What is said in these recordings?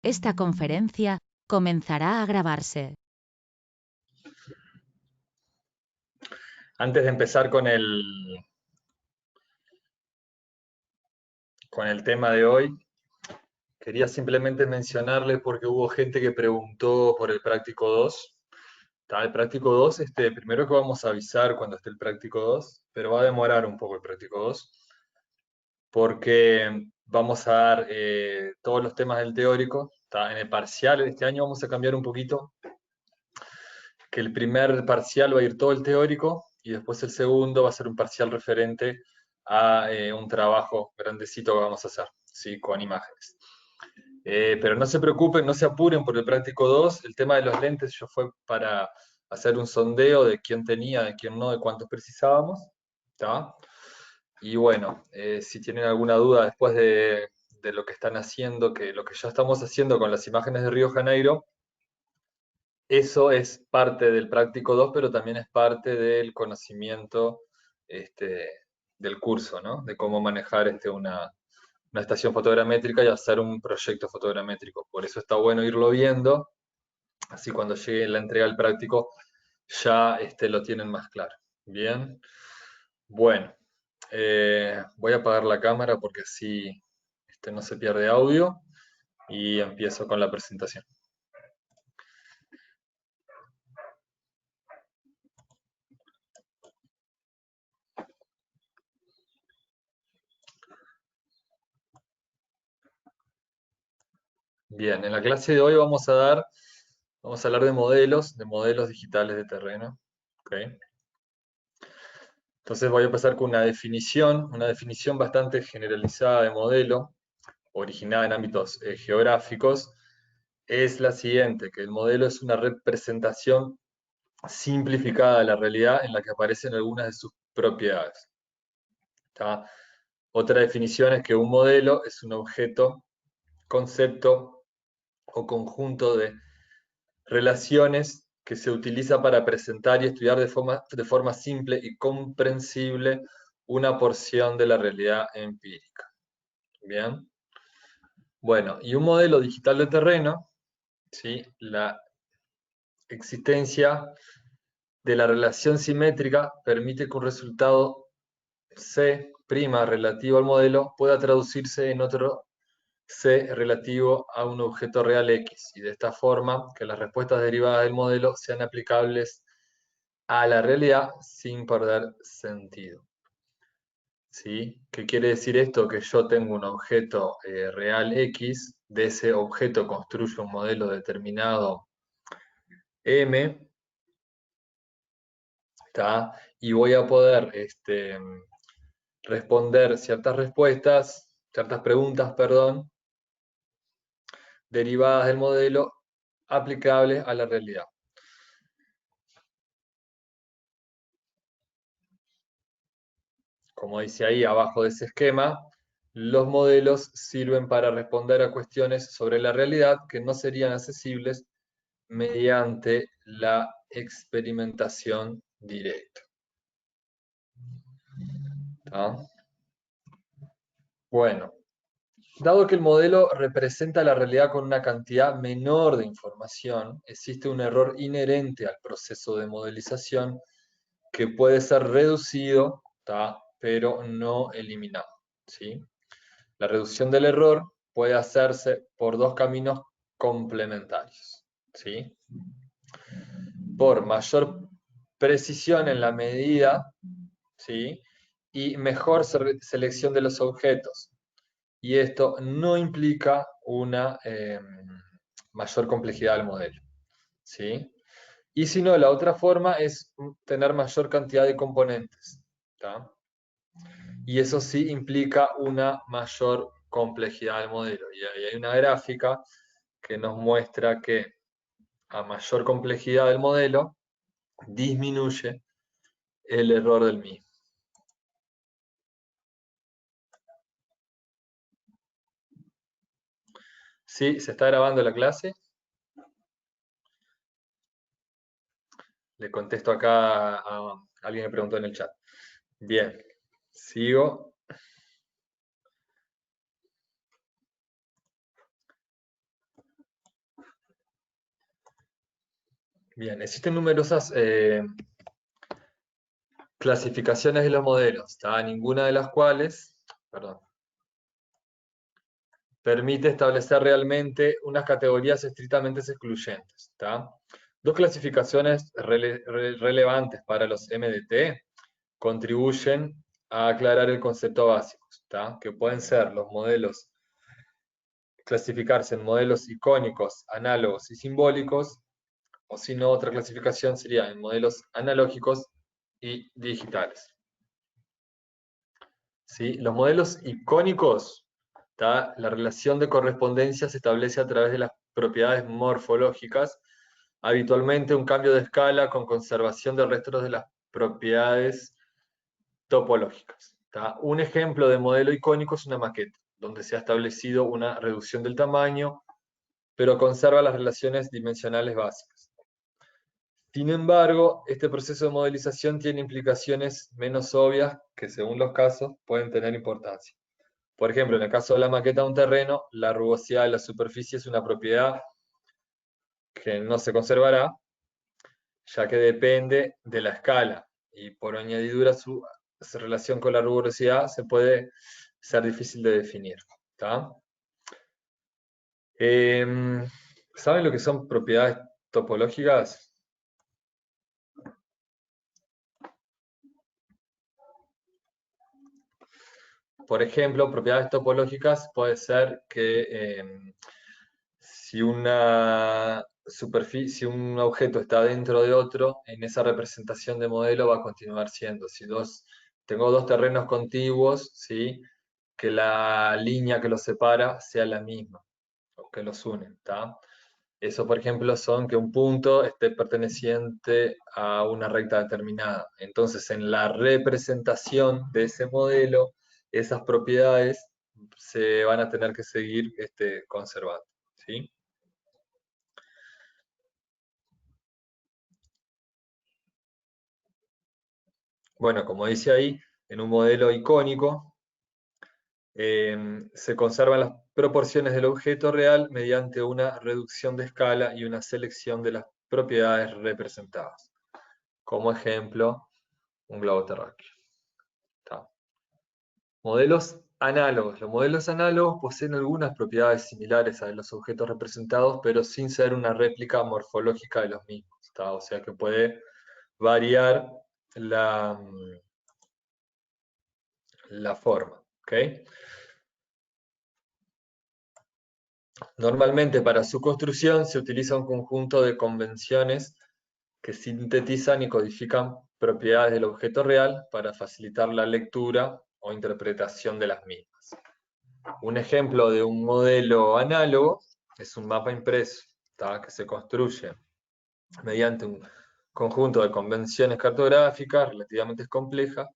Esta conferencia comenzará a grabarse. Antes de empezar con el tema de hoy, quería simplemente mencionarles porque hubo gente que preguntó por el práctico 2. Está el práctico 2, primero que vamos a avisar cuando esté el práctico 2, pero va a demorar un poco el práctico 2, porque vamos a dar todos los temas del teórico. Está en el parcial, este año vamos a cambiar un poquito, que el primer parcial va a ir todo el teórico y después el segundo va a ser un parcial referente a un trabajo grandecito que vamos a hacer, ¿sí? Con imágenes. Pero no se preocupen, no se apuren por el práctico 2. El tema de los lentes yo fue para hacer un sondeo de quién tenía, de quién no, de cuántos precisábamos. ¿Tá? Y bueno, si tienen alguna duda después de lo que están haciendo, que lo que ya estamos haciendo con las imágenes de Río Janeiro, eso es parte del práctico 2, pero también es parte del conocimiento del curso, ¿no? De cómo manejar una estación fotogramétrica y hacer un proyecto fotogramétrico. Por eso está bueno irlo viendo, así cuando llegue la entrega del práctico ya lo tienen más claro. Bien, bueno, voy a apagar la cámara porque así no se pierde audio y empiezo con la presentación. Bien, en la clase de hoy vamos a hablar de modelos digitales de terreno. ¿Okay? Entonces voy a empezar con una definición bastante generalizada de modelo, originada en ámbitos geográficos, es la siguiente, que el modelo es una representación simplificada de la realidad en la que aparecen algunas de sus propiedades. ¿Tá? Otra definición es que un modelo es un objeto, concepto o conjunto de relaciones que se utiliza para presentar y estudiar de forma simple y comprensible una porción de la realidad empírica. Bien. Bueno, y un modelo digital de terreno, ¿sí? La existencia de la relación simétrica permite que un resultado C' relativo al modelo pueda traducirse en otro C relativo a un objeto real X, y de esta forma que las respuestas derivadas del modelo sean aplicables a la realidad sin perder sentido. ¿Sí? ¿Qué quiere decir esto? Que yo tengo un objeto real X, de ese objeto construyo un modelo determinado M, ¿tá? Y voy a poder responder ciertas preguntas, perdón, derivadas del modelo aplicables a la realidad. Como dice ahí abajo de ese esquema, los modelos sirven para responder a cuestiones sobre la realidad que no serían accesibles mediante la experimentación directa. ¿Tá? Bueno, dado que el modelo representa la realidad con una cantidad menor de información, existe un error inherente al proceso de modelización que puede ser reducido, ¿tá? Pero no eliminado. ¿Sí? La reducción del error puede hacerse por dos caminos complementarios. ¿Sí? Por mayor precisión en la medida, ¿sí? Y mejor selección de los objetos. Y esto no implica una mayor complejidad del modelo. ¿Sí? Y si no, la otra forma es tener mayor cantidad de componentes. ¿Tá? Y eso sí implica una mayor complejidad del modelo. Y ahí hay una gráfica que nos muestra que a mayor complejidad del modelo, disminuye el error del mismo. ¿Sí? ¿Se está grabando la clase? Le contesto acá a alguien que preguntó en el chat. Bien, sigo. Bien, existen numerosas clasificaciones de los modelos, ¿tá? Ninguna de las cuales, perdón, permite establecer realmente unas categorías estrictamente excluyentes, ¿tá? Dos clasificaciones relevantes para los MDT contribuyen a aclarar el concepto básico, ¿tá? Que pueden ser los modelos, clasificarse en modelos icónicos, análogos y simbólicos, o si no, otra clasificación sería en modelos analógicos y digitales. ¿Sí? Los modelos icónicos, ¿tá? La relación de correspondencia se establece a través de las propiedades morfológicas, habitualmente un cambio de escala con conservación del resto de las propiedades topológicas, ¿tá? Un ejemplo de modelo icónico es una maqueta, donde se ha establecido una reducción del tamaño, pero conserva las relaciones dimensionales básicas. Sin embargo, este proceso de modelización tiene implicaciones menos obvias que, según los casos, pueden tener importancia. Por ejemplo, en el caso de la maqueta de un terreno, la rugosidad de la superficie es una propiedad que no se conservará, ya que depende de la escala, y por añadidura su relación con la rugosidad se puede ser difícil de definir, ¿tá? ¿Saben lo que son propiedades topológicas? Por ejemplo, propiedades topológicas puede ser que si una superficie, si un objeto está dentro de otro, en esa representación de modelo va a continuar siendo. Si tengo dos terrenos contiguos, ¿sí? Que la línea que los separa sea la misma, o que los une, ¿tá? Eso, por ejemplo, son que un punto esté perteneciente a una recta determinada. Entonces, en la representación de ese modelo, esas propiedades se van a tener que seguir conservando, ¿sí? Bueno, como dice ahí, en un modelo icónico, se conservan las proporciones del objeto real mediante una reducción de escala y una selección de las propiedades representadas. Como ejemplo, un globo terráqueo. ¿Tá? Modelos análogos. Los modelos análogos poseen algunas propiedades similares a los objetos representados, pero sin ser una réplica morfológica de los mismos. ¿Tá? O sea que puede variar la forma. ¿Okay? Normalmente para su construcción se utiliza un conjunto de convenciones que sintetizan y codifican propiedades del objeto real para facilitar la lectura o interpretación de las mismas. Un ejemplo de un modelo análogo es un mapa impreso, ¿tá? Que se construye mediante un conjunto de convenciones cartográficas relativamente complejas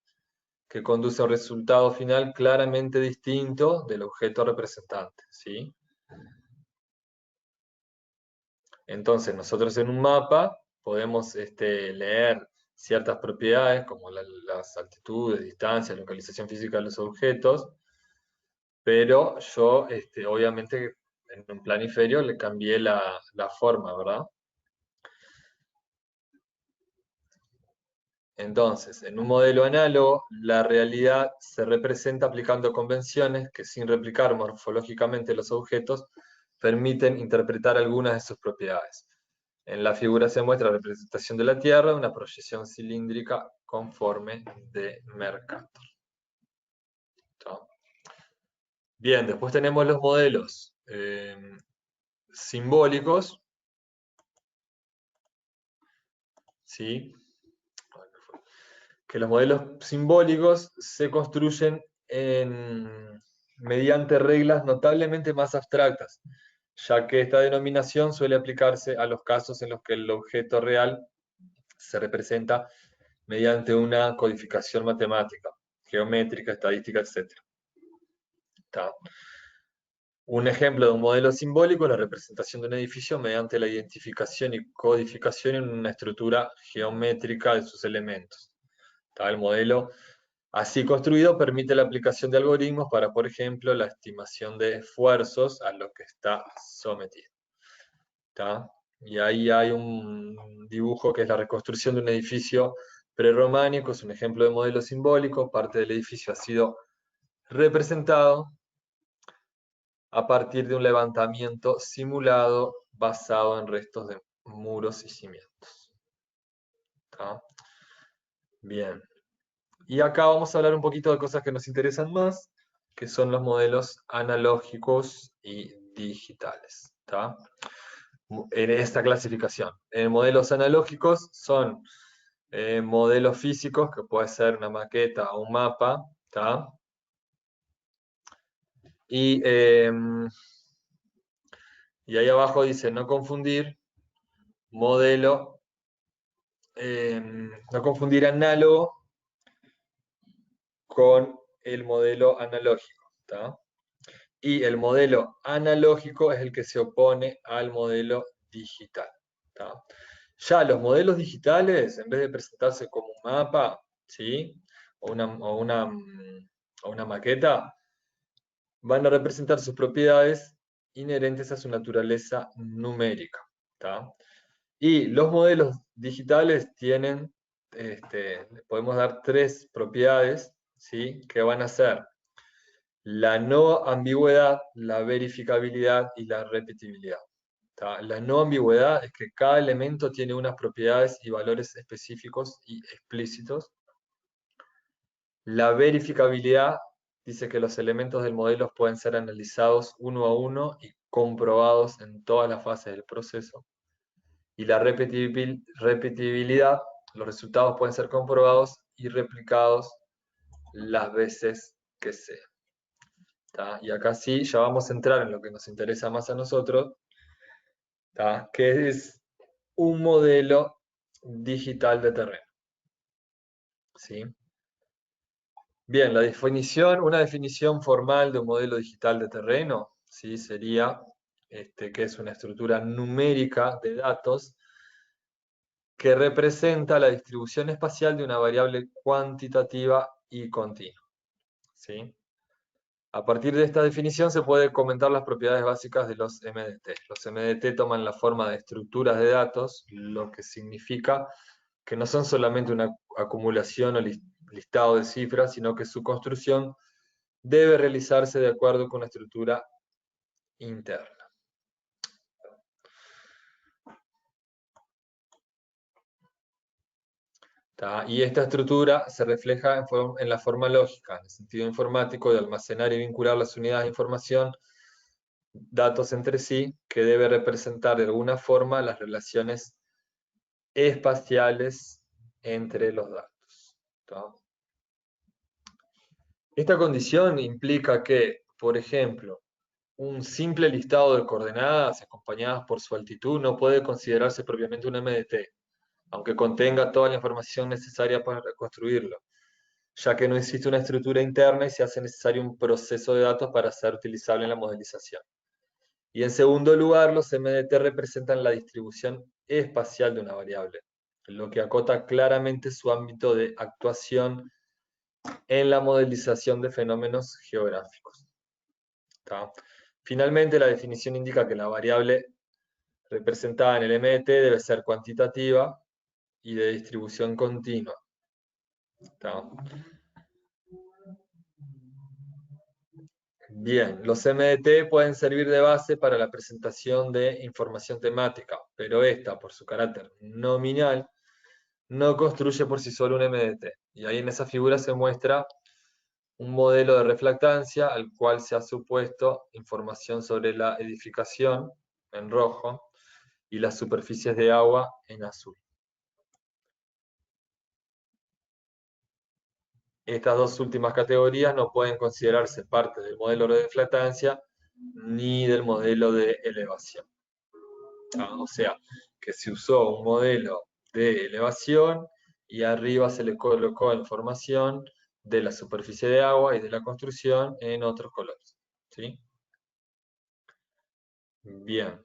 que conduce a un resultado final claramente distinto del objeto representante, ¿sí? Entonces, nosotros en un mapa podemos leer ciertas propiedades como las altitudes, distancias, localización física de los objetos, pero yo obviamente en un plano inferior le cambié la forma, ¿verdad? Entonces, en un modelo análogo, la realidad se representa aplicando convenciones que, sin replicar morfológicamente los objetos, permiten interpretar algunas de sus propiedades. En la figura se muestra la representación de la Tierra, una proyección cilíndrica conforme de Mercator. ¿Tá? Bien, después tenemos los modelos simbólicos, ¿sí? Que los modelos simbólicos se construyen mediante reglas notablemente más abstractas, ya que esta denominación suele aplicarse a los casos en los que el objeto real se representa mediante una codificación matemática, geométrica, estadística, etc. ¿Tá? Un ejemplo de un modelo simbólico es la representación de un edificio mediante la identificación y codificación en una estructura geométrica de sus elementos. ¿Tá? El modelo así construido permite la aplicación de algoritmos para, por ejemplo, la estimación de esfuerzos a los que está sometido. ¿Tá? Y ahí hay un dibujo que es la reconstrucción de un edificio prerrománico, es un ejemplo de modelo simbólico, parte del edificio ha sido representado a partir de un levantamiento simulado basado en restos de muros y cimientos. ¿Tá? Bien. Y acá vamos a hablar un poquito de cosas que nos interesan más, que son los modelos analógicos y digitales. ¿Tá? En esta clasificación. Modelos analógicos son modelos físicos, que puede ser una maqueta o un mapa, ¿tá? Y ahí abajo dice no confundir modelo, no confundir análogo con el modelo analógico, ¿tá? Y el modelo analógico es el que se opone al modelo digital, ¿tá? Ya los modelos digitales, en vez de presentarse como un mapa, ¿sí? O una maqueta, van a representar sus propiedades inherentes a su naturaleza numérica, ¿tá? Y los modelos digitales tienen, podemos dar tres propiedades, ¿sí? Que van a ser la no ambigüedad, la verificabilidad y la repetibilidad. ¿Tá? La no ambigüedad es que cada elemento tiene unas propiedades y valores específicos y explícitos. La verificabilidad dice que los elementos del modelo pueden ser analizados uno a uno y comprobados en todas las fases del proceso. Y la repetibilidad, los resultados pueden ser comprobados y replicados las veces que sea. ¿Tá? Y acá sí, ya vamos a entrar en lo que nos interesa más a nosotros, ¿tá? Que es un modelo digital de terreno. ¿Sí? Bien, una definición formal de un modelo digital de terreno, ¿sí? Sería que es una estructura numérica de datos que representa la distribución espacial de una variable cuantitativa y continua. ¿Sí? A partir de esta definición se puede comentar las propiedades básicas de los MDT. Los MDT toman la forma de estructuras de datos, lo que significa que no son solamente una acumulación o listado de cifras, sino que su construcción debe realizarse de acuerdo con una estructura interna. ¿Tá? Y esta estructura se refleja en la forma lógica, en el sentido informático de almacenar y vincular las unidades de información, datos entre sí, que debe representar de alguna forma las relaciones espaciales entre los datos. ¿Tá? Esta condición implica que, por ejemplo, un simple listado de coordenadas acompañadas por su altitud no puede considerarse propiamente un MDT, aunque contenga toda la información necesaria para reconstruirlo, ya que no existe una estructura interna y se hace necesario un proceso de datos para ser utilizable en la modelización. Y en segundo lugar, los MDT representan la distribución espacial de una variable, lo que acota claramente su ámbito de actuación en la modelización de fenómenos geográficos. ¿Tá? Finalmente, la definición indica que la variable representada en el MDT debe ser cuantitativa y de distribución continua. ¿Tá? Bien, los MDT pueden servir de base para la presentación de información temática, pero esta, por su carácter nominal, no construye por sí solo un MDT. Y ahí en esa figura se muestra un modelo de reflectancia al cual se ha supuesto información sobre la edificación en rojo y las superficies de agua en azul. Estas dos últimas categorías no pueden considerarse parte del modelo de reflectancia ni del modelo de elevación. O sea, que se usó un modelo de elevación y arriba se le colocó información de la superficie de agua y de la construcción en otros colores. ¿Sí? Bien.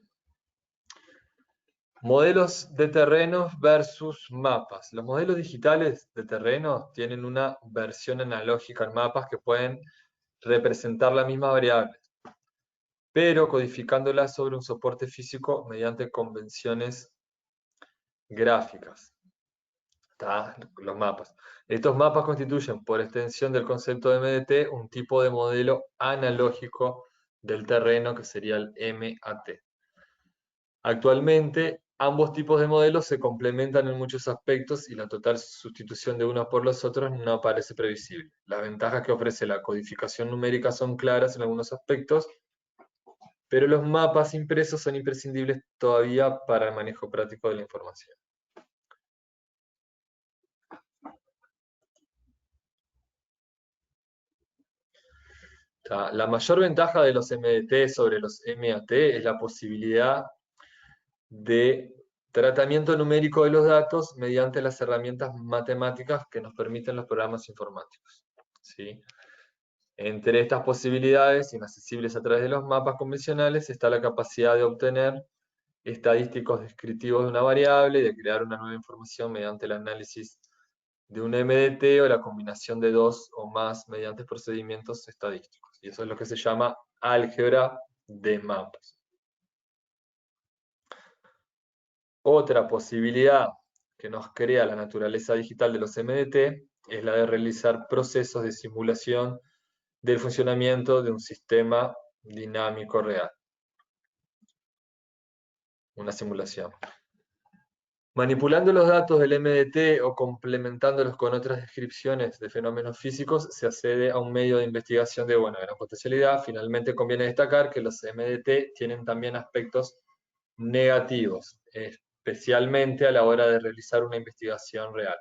Modelos de terrenos versus mapas. Los modelos digitales de terrenos tienen una versión analógica en mapas que pueden representar la misma variable, pero codificándolas sobre un soporte físico mediante convenciones gráficas. Los mapas. Estos mapas constituyen, por extensión del concepto de MDT, un tipo de modelo analógico del terreno que sería el MAT. Actualmente, ambos tipos de modelos se complementan en muchos aspectos y la total sustitución de unos por los otros no parece previsible. Las ventajas que ofrece la codificación numérica son claras en algunos aspectos, pero los mapas impresos son imprescindibles todavía para el manejo práctico de la información. La mayor ventaja de los MDT sobre los MAT es la posibilidad de tratamiento numérico de los datos mediante las herramientas matemáticas que nos permiten los programas informáticos. ¿Sí? Entre estas posibilidades, inaccesibles a través de los mapas convencionales, está la capacidad de obtener estadísticos descriptivos de una variable y de crear una nueva información mediante el análisis de un MDT o la combinación de dos o más mediante procedimientos estadísticos. Y eso es lo que se llama álgebra de mapas. Otra posibilidad que nos crea la naturaleza digital de los MDT es la de realizar procesos de simulación del funcionamiento de un sistema dinámico real. Una simulación. Manipulando los datos del MDT o complementándolos con otras descripciones de fenómenos físicos, se accede a un medio de investigación de buena gran potencialidad. Finalmente, conviene destacar que los MDT tienen también aspectos negativos, especialmente a la hora de realizar una investigación real.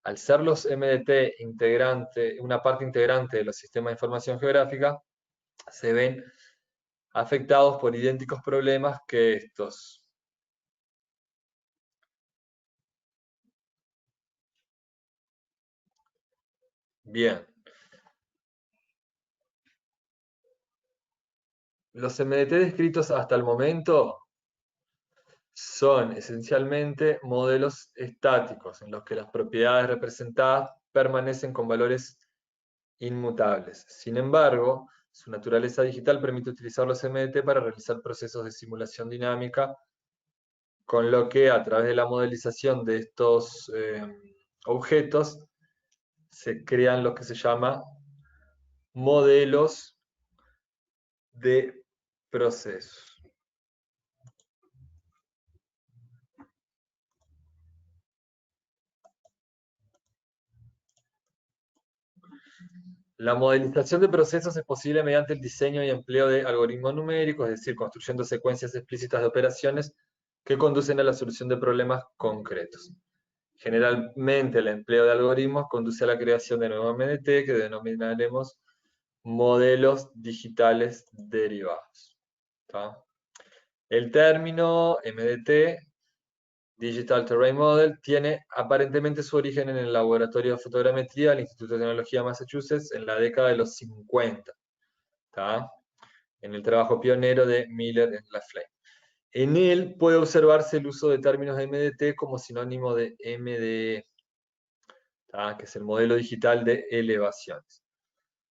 Al ser los MDT una parte integrante de los sistemas de información geográfica, se ven afectados por idénticos problemas que estos. Bien. Los MDT descritos hasta el momento son esencialmente modelos estáticos, en los que las propiedades representadas permanecen con valores inmutables. Sin embargo, su naturaleza digital permite utilizar los MDT para realizar procesos de simulación dinámica, con lo que a través de la modelización de estos objetos se crean lo que se llama modelos de procesos. La modelización de procesos es posible mediante el diseño y empleo de algoritmos numéricos, es decir, construyendo secuencias explícitas de operaciones que conducen a la solución de problemas concretos. Generalmente, el empleo de algoritmos conduce a la creación de nuevos MDT que denominaremos modelos digitales derivados. ¿Tá? El término MDT, Digital Terrain Model, tiene aparentemente su origen en el laboratorio de fotogrametría del Instituto de Tecnología de Massachusetts en la década de los 50, ¿tá? En el trabajo pionero de Miller en Lafley. En él puede observarse el uso de términos de MDT como sinónimo de MDE, ¿tá? Que es el modelo digital de elevaciones,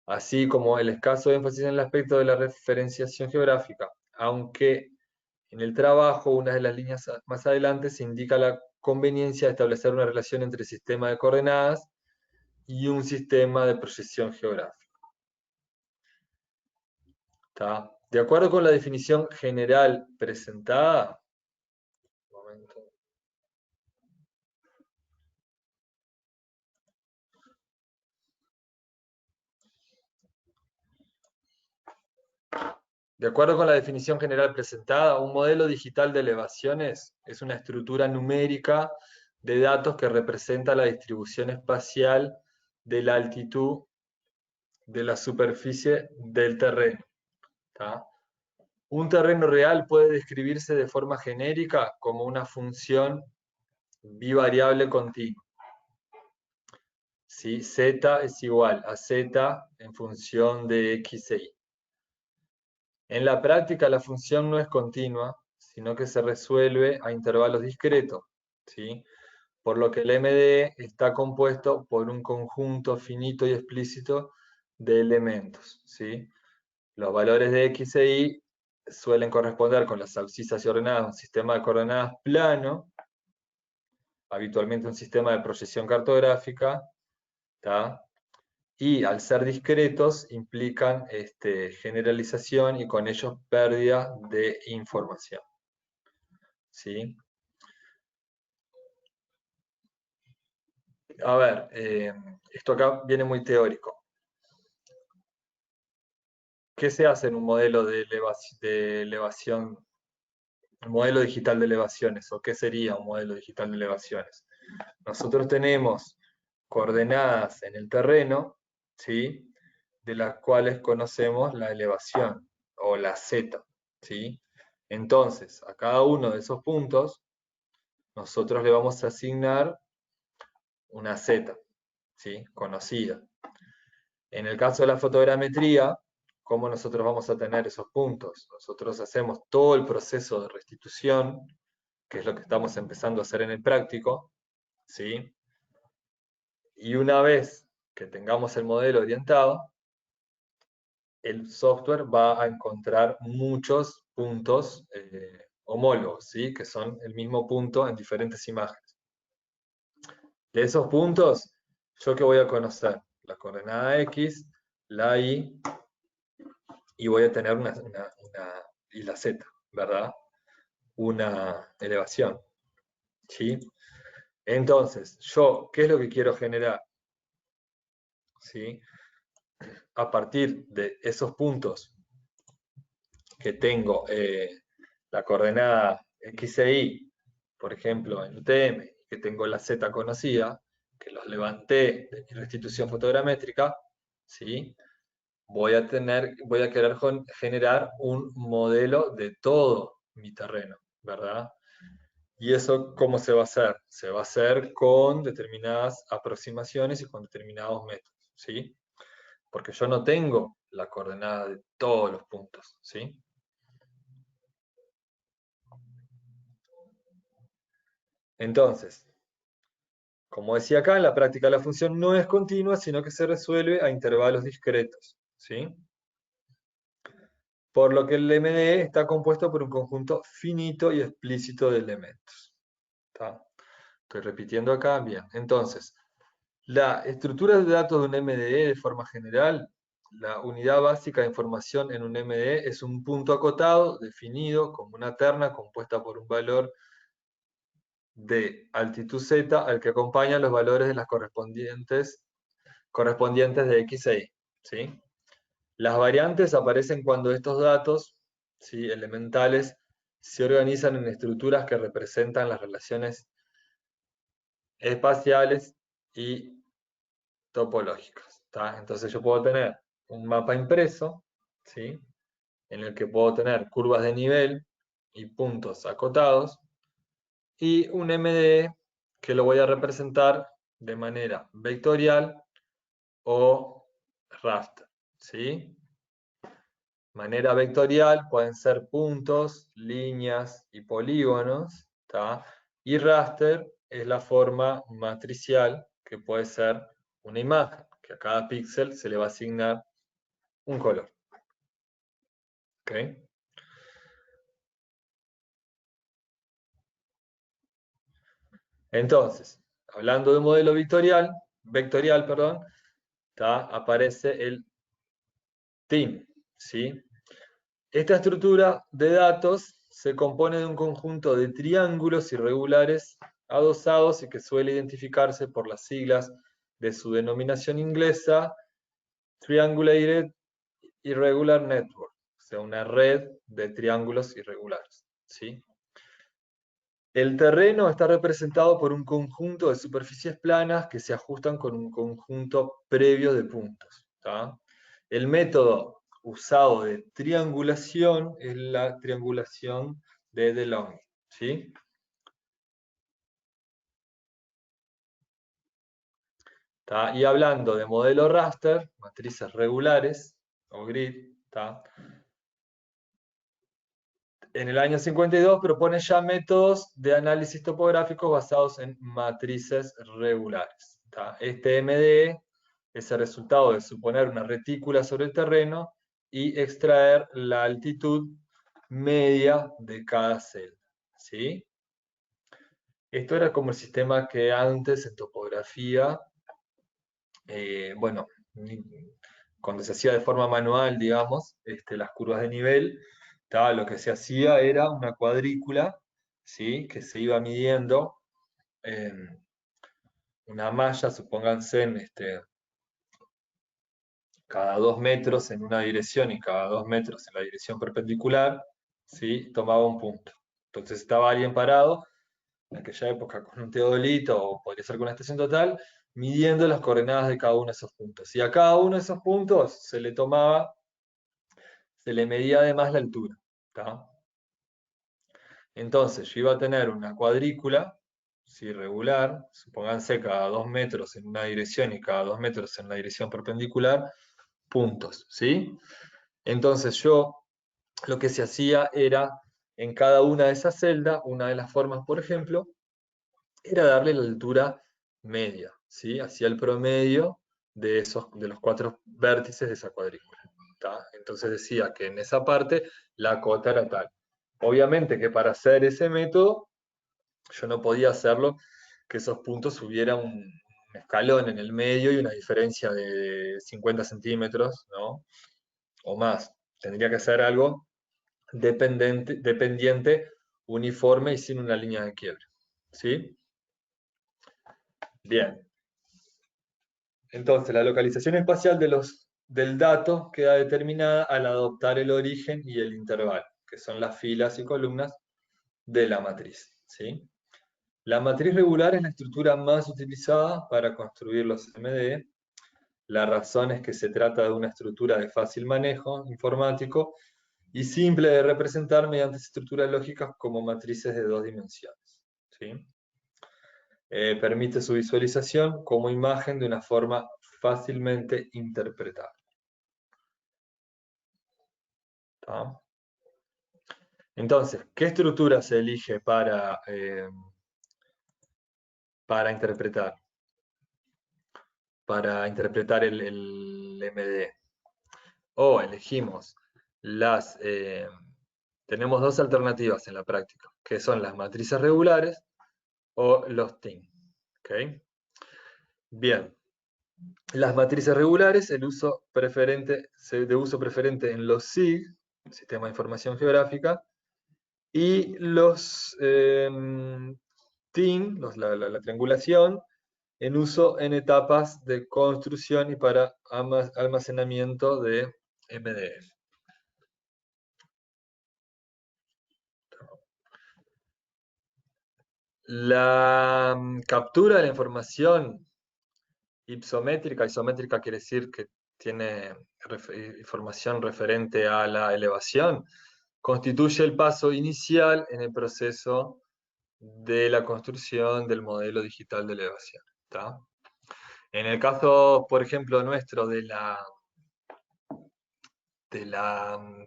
así como el escaso énfasis en el aspecto de la referenciación geográfica, aunque en el trabajo, una de las líneas más adelante, se indica la conveniencia de establecer una relación entre el sistema de coordenadas y un sistema de proyección geográfica. ¿Tá? De acuerdo con la definición general presentada, de acuerdo con la definición general presentada, un modelo digital de elevaciones es una estructura numérica de datos que representa la distribución espacial de la altitud de la superficie del terreno. ¿Tá? Un terreno real puede describirse de forma genérica como una función bivariable continua. ¿Sí? Z es igual a Z en función de X e Y. En la práctica, la función no es continua, sino que se resuelve a intervalos discretos, ¿sí? Por lo que el MDE está compuesto por un conjunto finito y explícito de elementos, ¿sí? Los valores de X e Y suelen corresponder con las abscisas y ordenadas de un sistema de coordenadas plano, habitualmente un sistema de proyección cartográfica, ¿tá? Y al ser discretos implican generalización y con ello pérdida de información. ¿Sí? A ver, esto acá viene muy teórico. ¿Qué se hace en un modelo de elevación, un modelo digital de elevaciones? ¿O qué sería un modelo digital de elevaciones? Nosotros tenemos coordenadas en el terreno, ¿sí? De las cuales conocemos la elevación o la z, ¿sí? Entonces, a cada uno de esos puntos, nosotros le vamos a asignar una z, ¿sí? Conocida. En el caso de la fotogrametría, ¿cómo nosotros vamos a tener esos puntos? Nosotros hacemos todo el proceso de restitución, que es lo que estamos empezando a hacer en el práctico, ¿sí? Y una vez que tengamos el modelo orientado, el software va a encontrar muchos puntos homólogos, ¿sí? Que son el mismo punto en diferentes imágenes. De esos puntos, ¿yo qué voy a conocer? La coordenada X, la Y, y voy a tener y la Z, ¿verdad? Una elevación, ¿sí? Entonces, yo, ¿qué es lo que quiero generar? ¿Sí? A partir de esos puntos que tengo la coordenada X e Y, por ejemplo, en UTM, que tengo la Z conocida, que los levanté de mi restitución fotogramétrica, ¿sí? Voy a querer generar un modelo de todo mi terreno, ¿verdad? ¿Y eso cómo se va a hacer? Se va a hacer con determinadas aproximaciones y con determinados métodos, ¿sí? Porque yo no tengo la coordenada de todos los puntos, ¿sí? Entonces, como decía acá, en la práctica la función no es continua, sino que se resuelve a intervalos discretos, ¿sí? Por lo que el MDE está compuesto por un conjunto finito y explícito de elementos. ¿Tá? Estoy repitiendo acá, bien. Entonces, la estructura de datos de un MDE de forma general, la unidad básica de información en un MDE es un punto acotado, definido como una terna compuesta por un valor de altitud z al que acompañan los valores de las correspondientes de X e Y. ¿Sí? Las variantes aparecen cuando estos datos, ¿sí? Elementales se organizan en estructuras que representan las relaciones espaciales y topológicas. ¿Tá? Entonces yo puedo tener un mapa impreso, ¿sí? En el que puedo tener curvas de nivel y puntos acotados, y un MDE que lo voy a representar de manera vectorial o raster, ¿sí? Manera vectorial pueden ser puntos, líneas y polígonos, ¿tá? Y raster es la forma matricial que puede ser una imagen, que a cada píxel se le va a asignar un color. ¿Okay? Entonces, hablando de un modelo vectorial, perdón, aparece el TIM, ¿sí? Esta estructura de datos se compone de un conjunto de triángulos irregulares adosados y que suele identificarse por las siglas de su denominación inglesa, Triangulated Irregular Network, o sea, una red de triángulos irregulares, ¿sí? El terreno está representado por un conjunto de superficies planas que se ajustan con un conjunto previo de puntos, ¿tá? El método usado de triangulación es la triangulación de DeLonghi, ¿sí? ¿Tá? Y hablando de modelo raster, matrices regulares o grid, ¿tá? En el año 52 propone ya métodos de análisis topográfico basados en matrices regulares, ¿tá? Este MDE es el resultado de suponer una retícula sobre el terreno y extraer la altitud media de cada celda, ¿sí? Esto era como el sistema que antes en topografía, bueno, cuando se hacía de forma manual, digamos, las curvas de nivel, lo que se hacía era una cuadrícula, ¿sí? Que se iba midiendo una malla, supónganse, cada 2 metros en una dirección y cada 2 metros en la dirección perpendicular, ¿sí? Tomaba un punto. Entonces estaba alguien parado, en aquella época con un teodolito, o podría ser con una estación total, midiendo las coordenadas de cada uno de esos puntos. Y a cada uno de esos puntos se le medía además la altura. ¿Tá? Entonces yo iba a tener una cuadrícula, ¿sí? Regular, supónganse cada 2 metros en una dirección y cada 2 metros en la dirección perpendicular, puntos, ¿sí? Entonces yo lo que se hacía era, en cada una de esas celdas, una de las formas, por ejemplo, era darle la altura media, ¿sí? Hacía el promedio de los 4 vértices de esa cuadrícula. ¿Tá? Entonces decía que en esa parte la cota era tal. Obviamente que para hacer ese método, yo no podía hacerlo que esos puntos hubiera un escalón en el medio y una diferencia de 50 centímetros, ¿no? O más. Tendría que ser algo dependiente, uniforme y sin una línea de quiebre. ¿Sí? Bien. Entonces, la localización espacial del dato queda determinada al adoptar el origen y el intervalo, que son las filas y columnas de la matriz. ¿Sí? La matriz regular es la estructura más utilizada para construir los MDE. La razón es que se trata de una estructura de fácil manejo informático y simple de representar mediante estructuras lógicas como matrices de 2 dimensiones. ¿Sí? Permite su visualización como imagen de una forma fácilmente interpretable. ¿Tá? Entonces, ¿qué estructura se elige para interpretar? Para interpretar el MD. O elegimos tenemos dos alternativas en la práctica, que son las matrices regulares o los TIN. ¿Okay? Bien, las matrices regulares, de uso preferente en los SIG, Sistema de Información Geográfica, y los TIN, la triangulación, en uso en etapas de construcción y para almacenamiento de MDF. La captura de la información isométrica quiere decir que tiene información referente a la elevación, constituye el paso inicial en el proceso de la construcción del modelo digital de elevación. ¿Tá? En el caso, por ejemplo, nuestro de la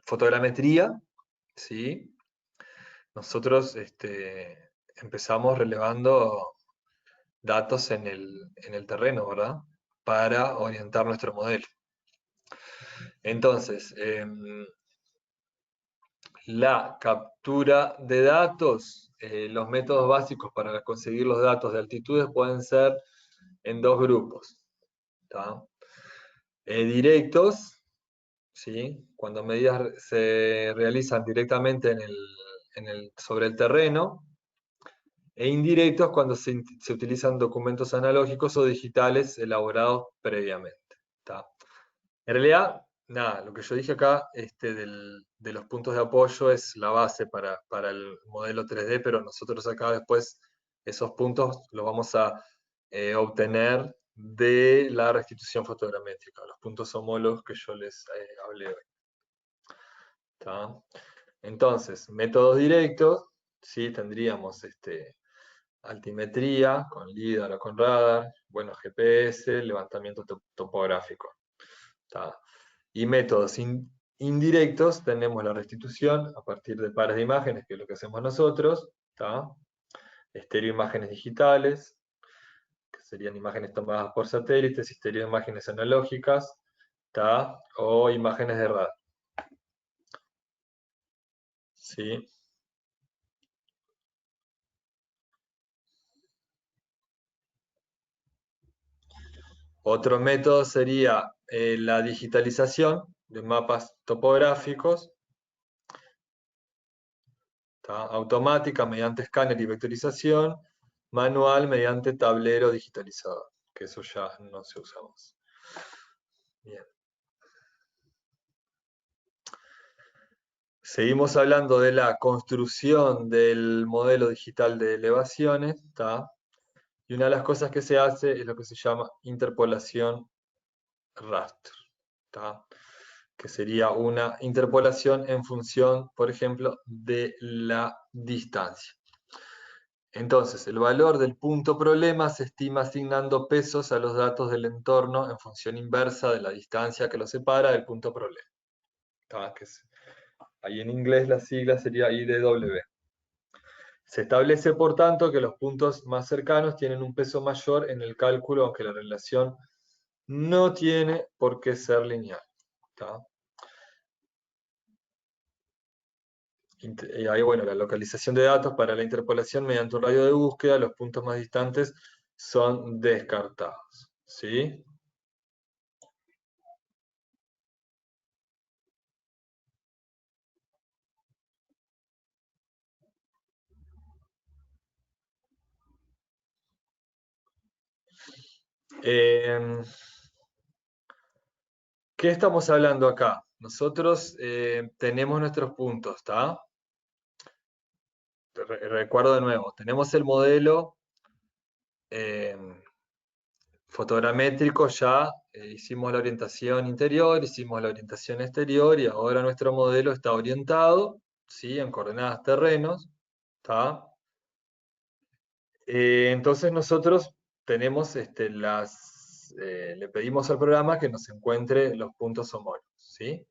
fotogrametría, ¿sí? Nosotros empezamos relevando datos en el terreno, ¿verdad? Para orientar nuestro modelo. Entonces, la captura de datos, los métodos básicos para conseguir los datos de altitudes pueden ser en dos grupos. ¿Tá? Directos, ¿sí? Cuando medidas se realizan directamente sobre el terreno, e indirectos cuando se utilizan documentos analógicos o digitales elaborados previamente. ¿Tá? En realidad, nada, lo que yo dije acá de los puntos de apoyo es la base para el modelo 3D, pero nosotros acá después esos puntos los vamos a obtener de la restitución fotogramétrica, los puntos homólogos que yo les hablé hoy. ¿Tá? Entonces, métodos directos, ¿sí? Tendríamos altimetría con LIDAR o con radar, bueno, GPS, levantamiento topográfico. ¿Tá? Y métodos indirectos, tenemos la restitución a partir de pares de imágenes, que es lo que hacemos nosotros, ¿tá? Estereoimágenes digitales, que serían imágenes tomadas por satélites, estereoimágenes analógicas, ¿tá? O imágenes de radar. ¿sí? Otro método sería la digitalización de mapas topográficos, ¿tá? Automática mediante escáner y vectorización, manual mediante tablero digitalizado, que eso ya no se usa más. Bien. Seguimos hablando de la construcción del modelo digital de elevaciones, ¿tá? Y una de las cosas que se hace es lo que se llama interpolación raster, ¿tá? Que sería una interpolación en función, por ejemplo, de la distancia. Entonces, el valor del punto problema se estima asignando pesos a los datos del entorno en función inversa de la distancia que lo separa del punto problema. ¿Tá? Ahí en inglés la sigla sería IDW. Se establece, por tanto, que los puntos más cercanos tienen un peso mayor en el cálculo, aunque la relación no tiene por qué ser lineal. ¿Tá? Y ahí, bueno, la localización de datos para la interpolación mediante un radio de búsqueda, los puntos más distantes son descartados. ¿Sí? Eh, ¿Qué estamos hablando acá? Nosotros tenemos nuestros puntos, ¿está? Recuerdo de nuevo, tenemos el modelo eh, fotogramétrico ya, hicimos la orientación interior, hicimos la orientación exterior y ahora nuestro modelo está orientado, ¿sí? En coordenadas terrenos, ¿está? Entonces nosotros tenemos le pedimos al programa que nos encuentre los puntos homólogos, ¿sí?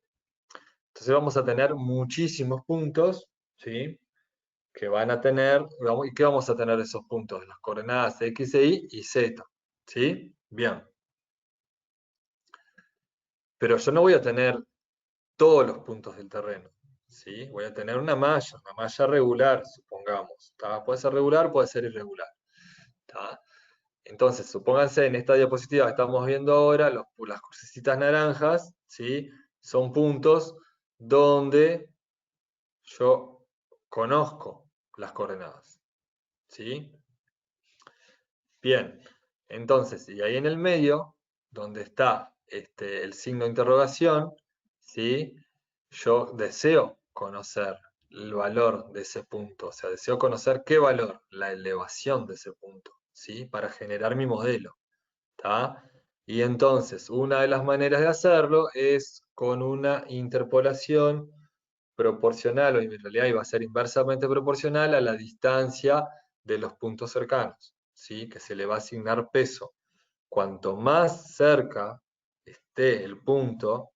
Entonces vamos a tener muchísimos puntos, ¿sí? Que van a tener, ¿y qué vamos a tener esos puntos? Las coordenadas X, Y y Z, ¿sí? Bien. Pero yo no voy a tener todos los puntos del terreno, ¿sí? Voy a tener una malla regular, supongamos, ¿tá? Puede ser regular, puede ser irregular, ¿tá? Entonces, supónganse en esta diapositiva que estamos viendo ahora, las crucecitas naranjas, ¿sí? Son puntos donde yo conozco las coordenadas, ¿sí? Bien, entonces, y ahí en el medio, donde está el signo de interrogación, ¿sí? Yo deseo conocer el valor de ese punto, o sea, deseo conocer qué valor, la elevación de ese punto, ¿sí? Para generar mi modelo, ¿tá? Y entonces, una de las maneras de hacerlo es con una interpolación proporcional, o en realidad iba a ser inversamente proporcional a la distancia de los puntos cercanos, ¿sí? Que se le va a asignar peso. Cuanto más cerca esté el punto,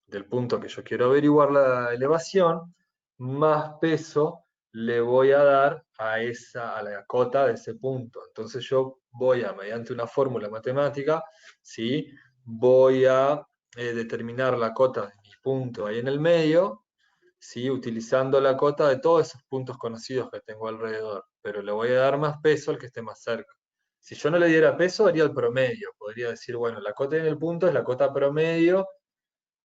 del punto que yo quiero averiguar la elevación, más peso le voy a dar a la cota de ese punto. Entonces yo voy a, mediante una fórmula matemática, ¿sí? Voy a determinar la cota de mi punto ahí en el medio, ¿sí? Utilizando la cota de todos esos puntos conocidos que tengo alrededor, pero le voy a dar más peso al que esté más cerca. Si yo no le diera peso, haría el promedio. Podría decir, bueno, la cota en el punto es la cota promedio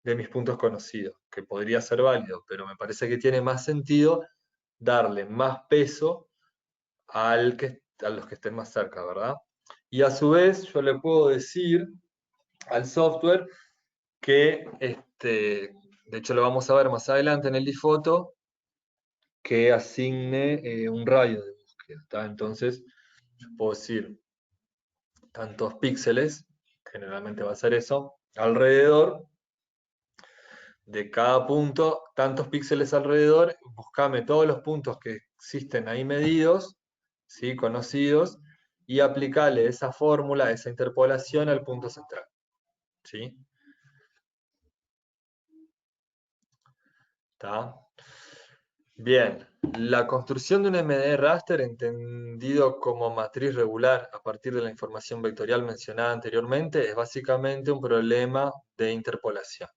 de mis puntos conocidos, que podría ser válido, pero me parece que tiene más sentido darle más peso a los que estén más cerca, ¿verdad? Y a su vez yo le puedo decir al software que, de hecho lo vamos a ver más adelante en el iFoto, que asigne un radio de búsqueda, ¿tá? Entonces, yo puedo decir tantos píxeles, generalmente va a ser eso, alrededor de cada punto, tantos píxeles alrededor, buscame todos los puntos que existen ahí medidos, ¿sí? Conocidos, y aplicale esa fórmula, esa interpolación al punto central, ¿sí? ¿Tá? Bien, la construcción de un MD raster entendido como matriz regular a partir de la información vectorial mencionada anteriormente es básicamente un problema de interpolación,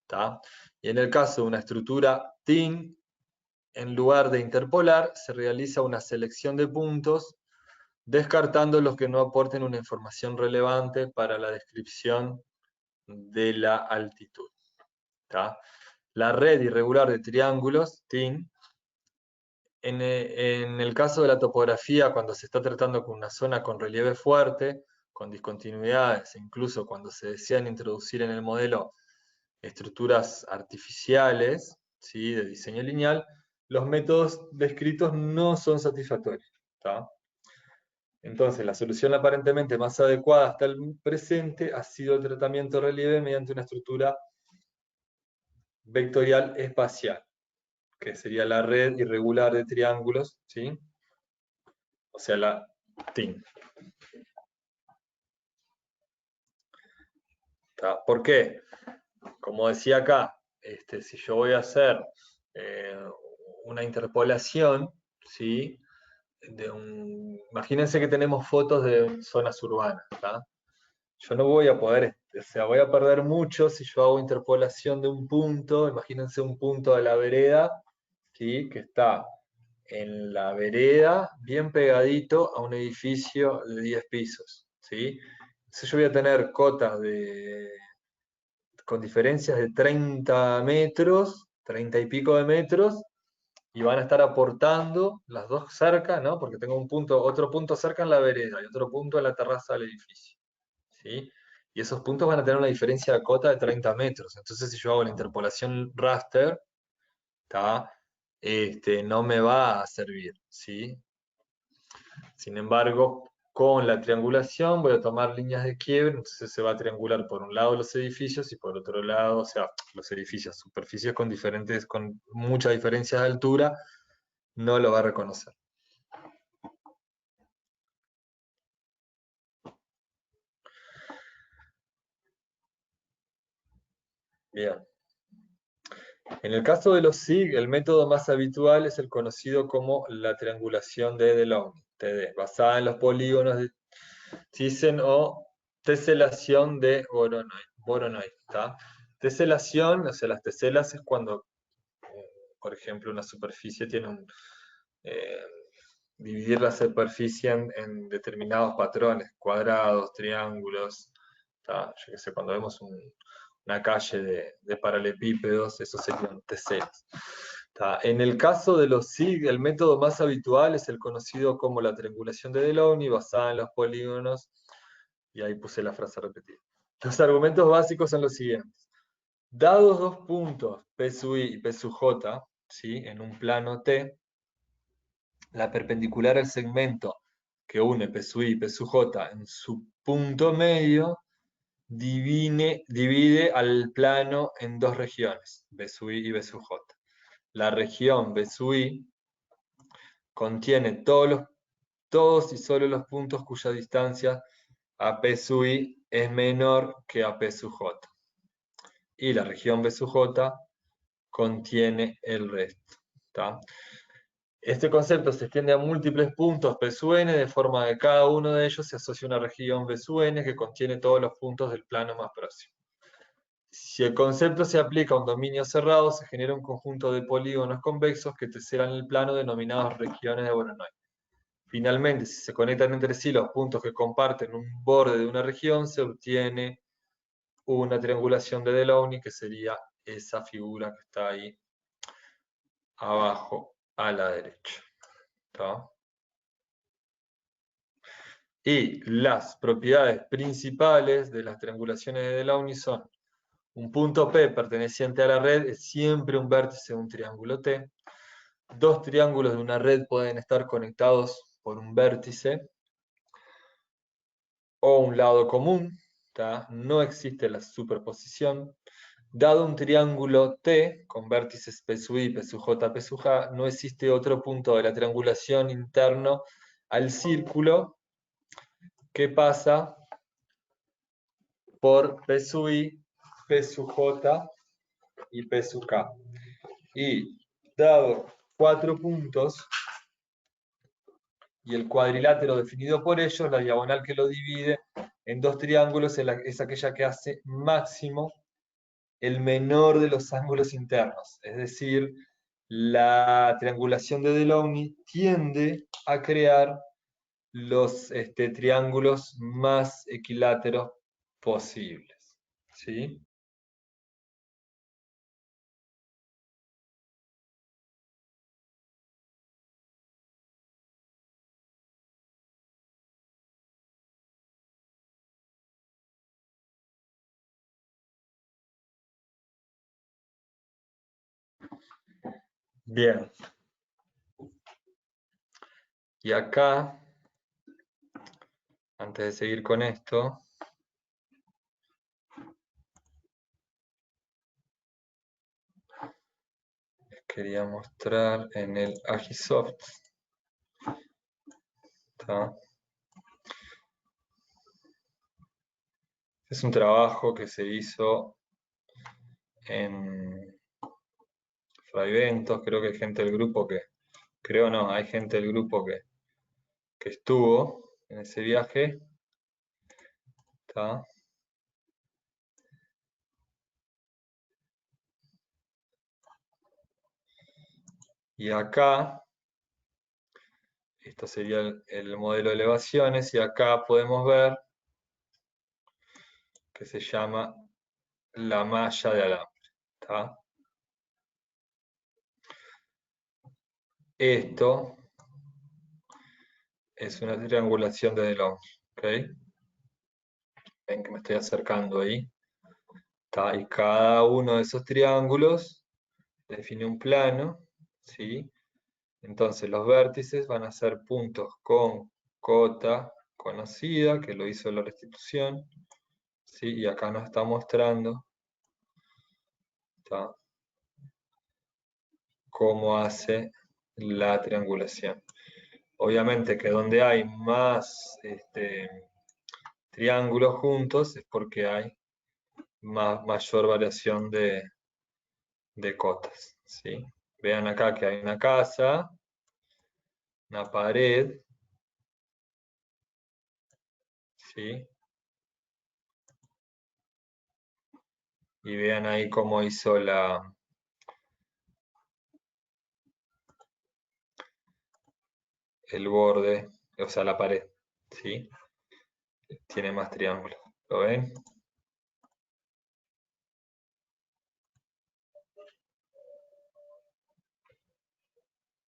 ¿tá? Y en el caso de una estructura TIN, en lugar de interpolar, se realiza una selección de puntos, descartando los que no aporten una información relevante para la descripción de la altitud. ¿Tá? La red irregular de triángulos, TIN, en el caso de la topografía, cuando se está tratando con una zona con relieve fuerte, con discontinuidades, incluso cuando se desean introducir en el modelo estructuras artificiales, ¿sí?, de diseño lineal, los métodos descritos no son satisfactorios. ¿Tá? Entonces, la solución aparentemente más adecuada hasta el presente ha sido el tratamiento de relieve mediante una estructura vectorial espacial, que sería la red irregular de triángulos, ¿sí? O sea, la TIN. ¿Tá? ¿Por qué? Como decía acá, si yo voy a hacer una interpolación, ¿sí?, imagínense que tenemos fotos de zonas urbanas, ¿tá? Yo no voy a poder, o sea, voy a perder mucho si yo hago interpolación de un punto, imagínense un punto de la vereda, ¿sí?, que está en la vereda, bien pegadito a un edificio de 10 pisos, ¿sí? Entonces yo voy a tener cotas con diferencias de 30 metros, 30 y pico de metros, y van a estar aportando las dos cerca, ¿no? Porque tengo otro punto cerca en la vereda y otro punto en la terraza del edificio, ¿sí? Y esos puntos van a tener una diferencia de cota de 30 metros. Entonces, si yo hago la interpolación raster, ¿tá?, no me va a servir, ¿sí? Sin embargo, con la triangulación voy a tomar líneas de quiebre, entonces se va a triangular por un lado los edificios y por otro lado, o sea, los edificios, superficies con mucha diferencia de altura, no lo va a reconocer. Bien. En el caso de los SIG, el método más habitual es el conocido como la triangulación de Delaunay, TD, basada en los polígonos de Thyssen o teselación de Voronoi. ¿Tá? Teselación, o sea, las teselas es cuando, por ejemplo, una superficie tiene eh, dividir la superficie en determinados patrones, cuadrados, triángulos. ¿Tá? Yo qué sé, cuando vemos una calle de paralelepípedos, esos serían teselas. ¿Tá? En el caso de los SIG, el método más habitual es el conocido como la triangulación de Delaunay, basada en los polígonos, y ahí puse la frase repetida. Los argumentos básicos son los siguientes. Dados dos puntos, P sub I y P sub J, ¿sí?, en un plano T, la perpendicular al segmento que une P sub I y P sub J en su punto medio divide al plano en dos regiones, B sub I y B sub J. La región B sub I contiene todos y solo los puntos cuya distancia a P sub I es menor que a P sub J. Y la región B sub J contiene el resto. ¿Tá? Este concepto se extiende a múltiples puntos P sub n, de forma que cada uno de ellos se asocia a una región B sub n que contiene todos los puntos del plano más próximo. Si el concepto se aplica a un dominio cerrado, se genera un conjunto de polígonos convexos que teselan el plano denominados regiones de Voronoi. Finalmente, si se conectan entre sí los puntos que comparten un borde de una región, se obtiene una triangulación de Delaunay, que sería esa figura que está ahí abajo a la derecha. ¿Tá? Y las propiedades principales de las triangulaciones de Delaunay son: un punto P perteneciente a la red es siempre un vértice de un triángulo T. Dos triángulos de una red pueden estar conectados por un vértice o un lado común. ¿Tá? No existe la superposición. Dado un triángulo T con vértices P sub I, P sub J, P sub J, no existe otro punto de la triangulación interno al círculo que pasa por P sub I, P sub J y P sub K. Y dado 4 puntos y el cuadrilátero definido por ellos, la diagonal que lo divide en dos triángulos es aquella que hace máximo el menor de los ángulos internos, es decir, la triangulación de Delaunay tiende a crear los triángulos más equiláteros posibles. ¿Sí? Bien. Y acá, antes de seguir con esto, les quería mostrar en el Agisoft. ¿Está? Es un trabajo que se hizo en Fraiventos, creo que hay gente del grupo que, creo no, hay gente del grupo que estuvo en ese viaje. ¿Está? Y acá, esto sería el modelo de elevaciones, y acá podemos ver que se llama la malla de alambre. ¿Está? Esto es una triangulación de Delong. ¿Ok? Ven que me estoy acercando ahí. ¿Está? Y cada uno de esos triángulos define un plano. ¿Sí? Entonces los vértices van a ser puntos con cota conocida, que lo hizo la restitución. ¿Sí? Y acá nos está mostrando, ¿está?, cómo hace la triangulación. Obviamente que donde hay más triángulos juntos es porque hay mayor variación de cotas. ¿Sí? Vean acá que hay una casa, una pared, ¿sí? Y vean ahí cómo hizo el borde, o sea, la pared, ¿sí? Tiene más triángulos. ¿Lo ven?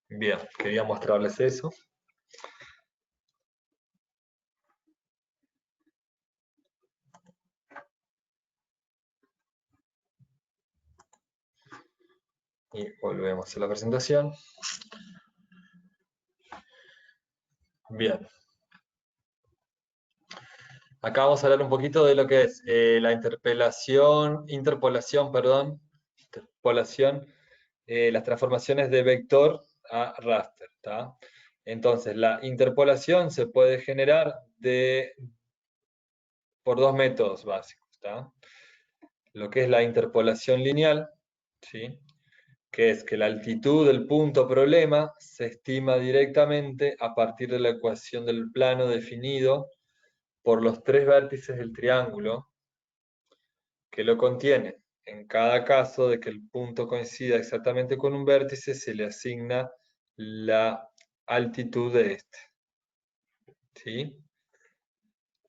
Bien, quería mostrarles eso. Y volvemos a la presentación. Bien. Acá vamos a hablar un poquito de lo que es la interpolación, las transformaciones de vector a raster. ¿Tá? Entonces, la interpolación se puede generar por dos métodos básicos. ¿Tá? Lo que es la interpolación lineal, ¿sí?, que es que la altitud del punto problema se estima directamente a partir de la ecuación del plano definido por los tres vértices del triángulo que lo contiene. En cada caso de que el punto coincida exactamente con un vértice, se le asigna la altitud de este. ¿Sí?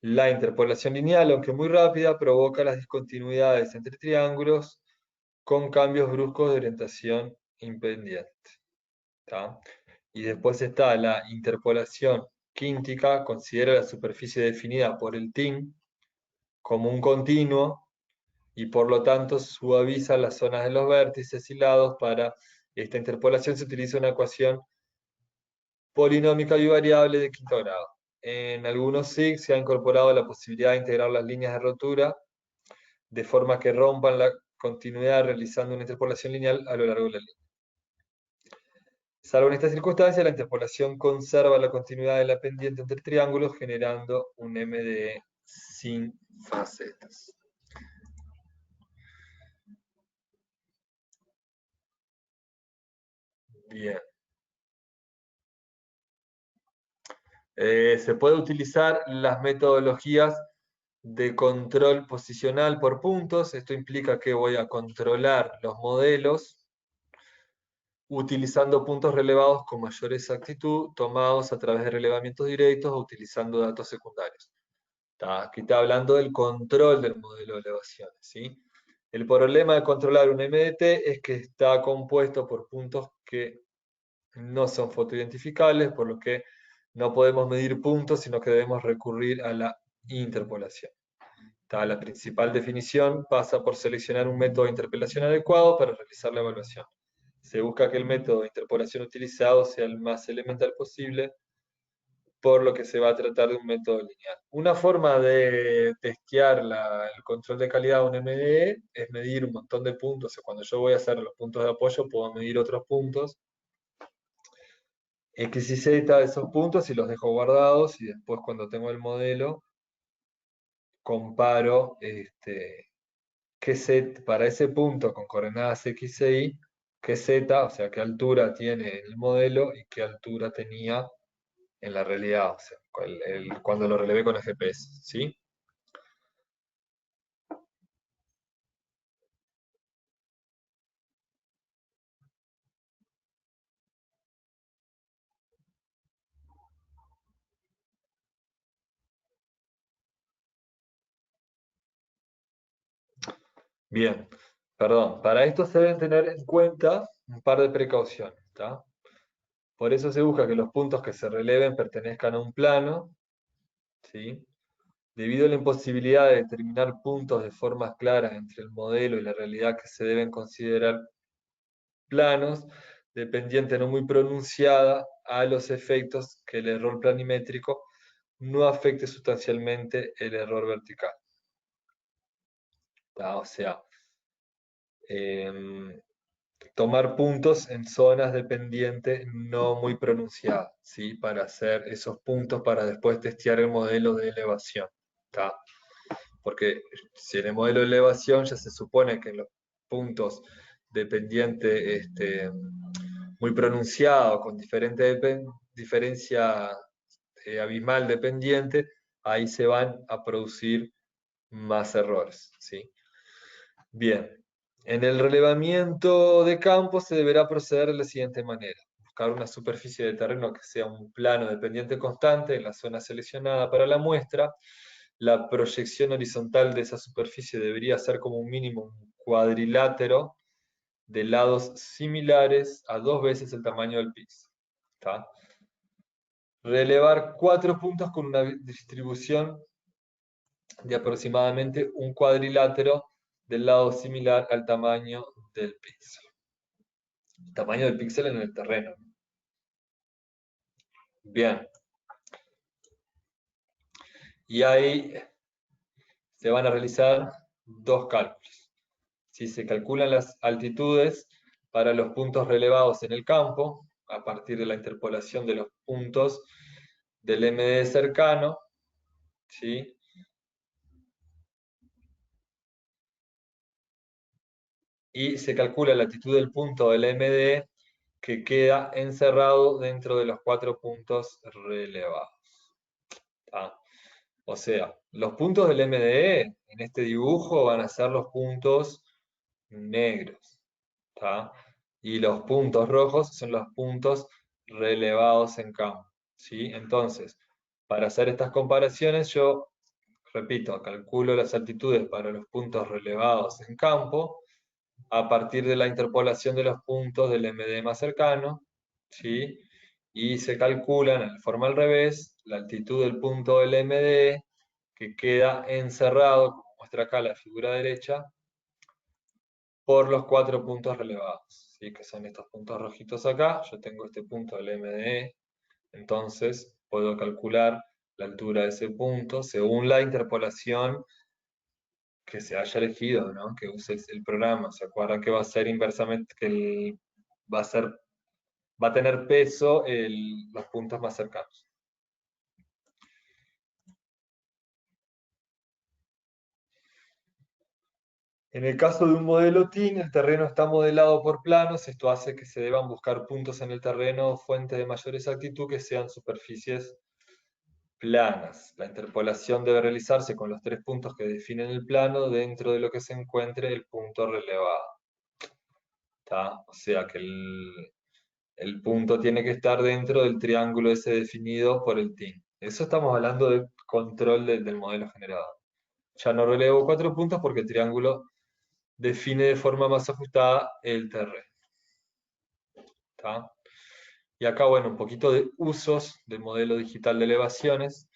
La interpolación lineal, aunque muy rápida, provoca las discontinuidades entre triángulos con cambios bruscos de orientación independiente. ¿Tá? Y después está la interpolación quíntica, considera la superficie definida por el TIM como un continuo y por lo tanto suaviza las zonas de los vértices y lados. Para esta interpolación se utiliza una ecuación polinómica bivariable de quinto grado. En algunos SIG se ha incorporado la posibilidad de integrar las líneas de rotura de forma que rompan la continuidad realizando una interpolación lineal a lo largo de la línea. Salvo en estas circunstancias, la interpolación conserva la continuidad de la pendiente entre triángulos, generando un MDE sin facetas. Bien. Se puede utilizar las metodologías de control posicional por puntos. Esto implica que voy a controlar los modelos utilizando puntos relevados con mayor exactitud, tomados a través de relevamientos directos o utilizando datos secundarios. Aquí está hablando del control del modelo de elevaciones, ¿sí? El problema de controlar un MDT es que está compuesto por puntos que no son fotoidentificables, por lo que no podemos medir puntos, sino que debemos recurrir a la interpolación. La principal definición pasa por seleccionar un método de interpolación adecuado para realizar la evaluación. Se busca que el método de interpolación utilizado sea el más elemental posible, por lo que se va a tratar de un método lineal. Una forma de testear el control de calidad de un MDE es medir un montón de puntos. O sea, cuando yo voy a hacer los puntos de apoyo, puedo medir otros puntos, X y Z de esos puntos, y los dejo guardados, y después cuando tengo el modelo, comparo qué Z para ese punto con coordenadas X e Y, qué Z, o sea, qué altura tiene el modelo y qué altura tenía en la realidad, o sea, cuando lo relevé con el GPS, ¿sí? Bien, perdón, para esto se deben tener en cuenta un par de precauciones, ¿tá? Por eso se busca que los puntos que se releven pertenezcan a un plano, ¿sí? Debido a la imposibilidad de determinar puntos de formas claras entre el modelo y la realidad, que se deben considerar planos, dependiente no muy pronunciada a los efectos que el error planimétrico no afecte sustancialmente el error vertical. O sea, tomar puntos en zonas de pendiente no muy pronunciadas, ¿sí? Para hacer esos puntos para después testear el modelo de elevación. ¿Tá? Porque si en el modelo de elevación ya se supone que en los puntos de pendiente muy pronunciado, con diferencia abismal de pendiente, ahí se van a producir más errores, ¿sí? Bien, en el relevamiento de campo se deberá proceder de la siguiente manera. Buscar una superficie de terreno que sea un plano de pendiente constante en la zona seleccionada para la muestra. La proyección horizontal de esa superficie debería ser como un mínimo un cuadrilátero de lados similares a 2 veces el tamaño del píxel. ¿Tá? Relevar 4 puntos con una distribución de aproximadamente un cuadrilátero del lado similar al tamaño del píxel. El tamaño del píxel en el terreno. Bien. Y ahí se van a realizar dos cálculos. Si se calculan las altitudes para los puntos relevados en el campo, a partir de la interpolación de los puntos del MD cercano, ¿sí? Y se calcula la altitud del punto del MD que queda encerrado dentro de los 4 puntos relevados. ¿Tá? O sea, los puntos del MDE en este dibujo van a ser los puntos negros. ¿Tá? Y los puntos rojos son los puntos relevados en campo. ¿Sí? Entonces, para hacer estas comparaciones, yo, repito, calculo las altitudes para los puntos relevados en campo a partir de la interpolación de los puntos del MD más cercano, ¿sí? Y se calculan de forma al revés la altitud del punto del MD que queda encerrado, como muestra acá la figura derecha, por los 4 puntos relevados, ¿sí? Que son estos puntos rojitos acá. Yo tengo este punto del MDE, entonces puedo calcular la altura de ese punto según la interpolación que se haya elegido, ¿no? Que use el programa. ¿Se acuerdan que va a ser inversamente, que va a tener peso los puntos más cercanos? En el caso de un modelo TIN, el terreno está modelado por planos. Esto hace que se deban buscar puntos en el terreno fuente de mayor exactitud que sean superficies planas. La interpolación debe realizarse con los 3 puntos que definen el plano dentro de lo que se encuentre el punto relevado. ¿Tá? O sea que El punto tiene que estar dentro del triángulo ese definido por el TIN. Eso estamos hablando de control del modelo generado. Ya no relevo 4 puntos porque el triángulo define de forma más ajustada el terreno. ¿Tá? Y acá, bueno, un poquito de usos del modelo digital de elevaciones.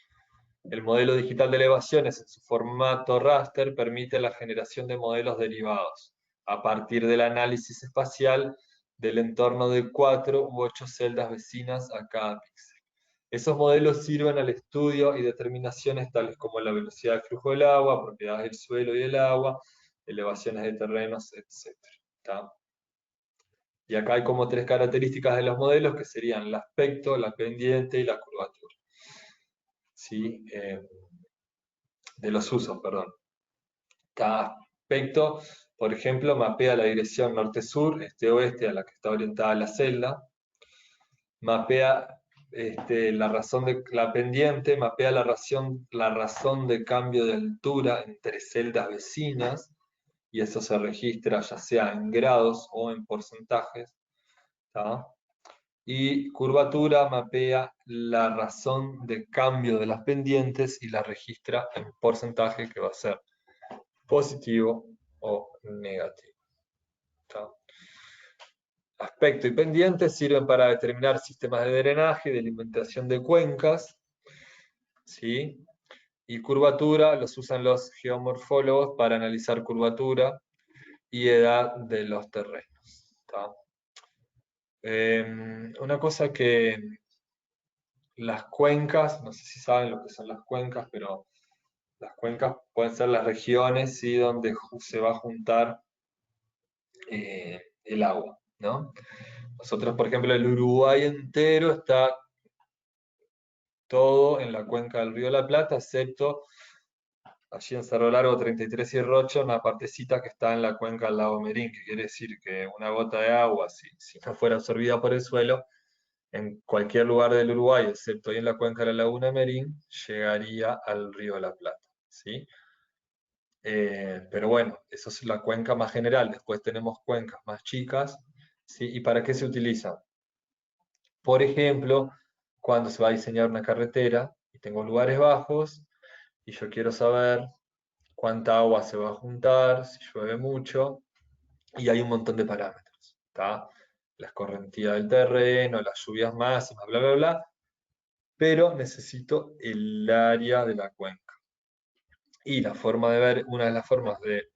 El modelo digital de elevaciones en su formato raster permite la generación de modelos derivados a partir del análisis espacial del entorno de 4 u 8 celdas vecinas a cada píxel. Esos modelos sirven al estudio y determinaciones tales como la velocidad de flujo del agua, propiedades del suelo y del agua, elevaciones de terrenos, etc. ¿Tá? Y acá hay como 3 características de los modelos que serían el aspecto, la pendiente y la curvatura. ¿Sí? De los usos, perdón. Cada aspecto, por ejemplo, mapea la dirección norte-sur, este-oeste a la que está orientada la celda. Mapea la pendiente, mapea la razón de cambio de altura entre celdas vecinas, y eso se registra ya sea en grados o en porcentajes. ¿Tá? Y curvatura mapea la razón de cambio de las pendientes y la registra en porcentaje, que va a ser positivo o negativo. ¿Tá? Aspecto y pendiente sirven para determinar sistemas de drenaje y de alimentación de cuencas. ¿Sí? Y curvatura los usan los geomorfólogos para analizar curvatura y edad de los terrenos. ¿Tá? Una cosa que las cuencas, no sé si saben lo que son las cuencas, pero las cuencas pueden ser las regiones, ¿sí?, donde se va a juntar el agua, ¿no? Nosotros, por ejemplo, el Uruguay entero está todo en la cuenca del río de la Plata, excepto allí en Cerro Largo 33 y Rocha, una partecita que está en la cuenca del lago Merín, que quiere decir que una gota de agua, si no fuera absorbida por el suelo, en cualquier lugar del Uruguay, excepto ahí en la cuenca de la laguna Merín, llegaría al río de la Plata, ¿sí? Pero bueno, eso es la cuenca más general. Después tenemos cuencas más chicas, ¿sí? ¿Y para qué se utilizan? Por ejemplo, cuando se va a diseñar una carretera y tengo lugares bajos y yo quiero saber cuánta agua se va a juntar, si llueve mucho, y hay un montón de parámetros, ¿tá? La escorrentía del terreno, las lluvias máximas, bla, bla, bla, pero necesito el área de la cuenca. Y la forma de ver, una de las formas de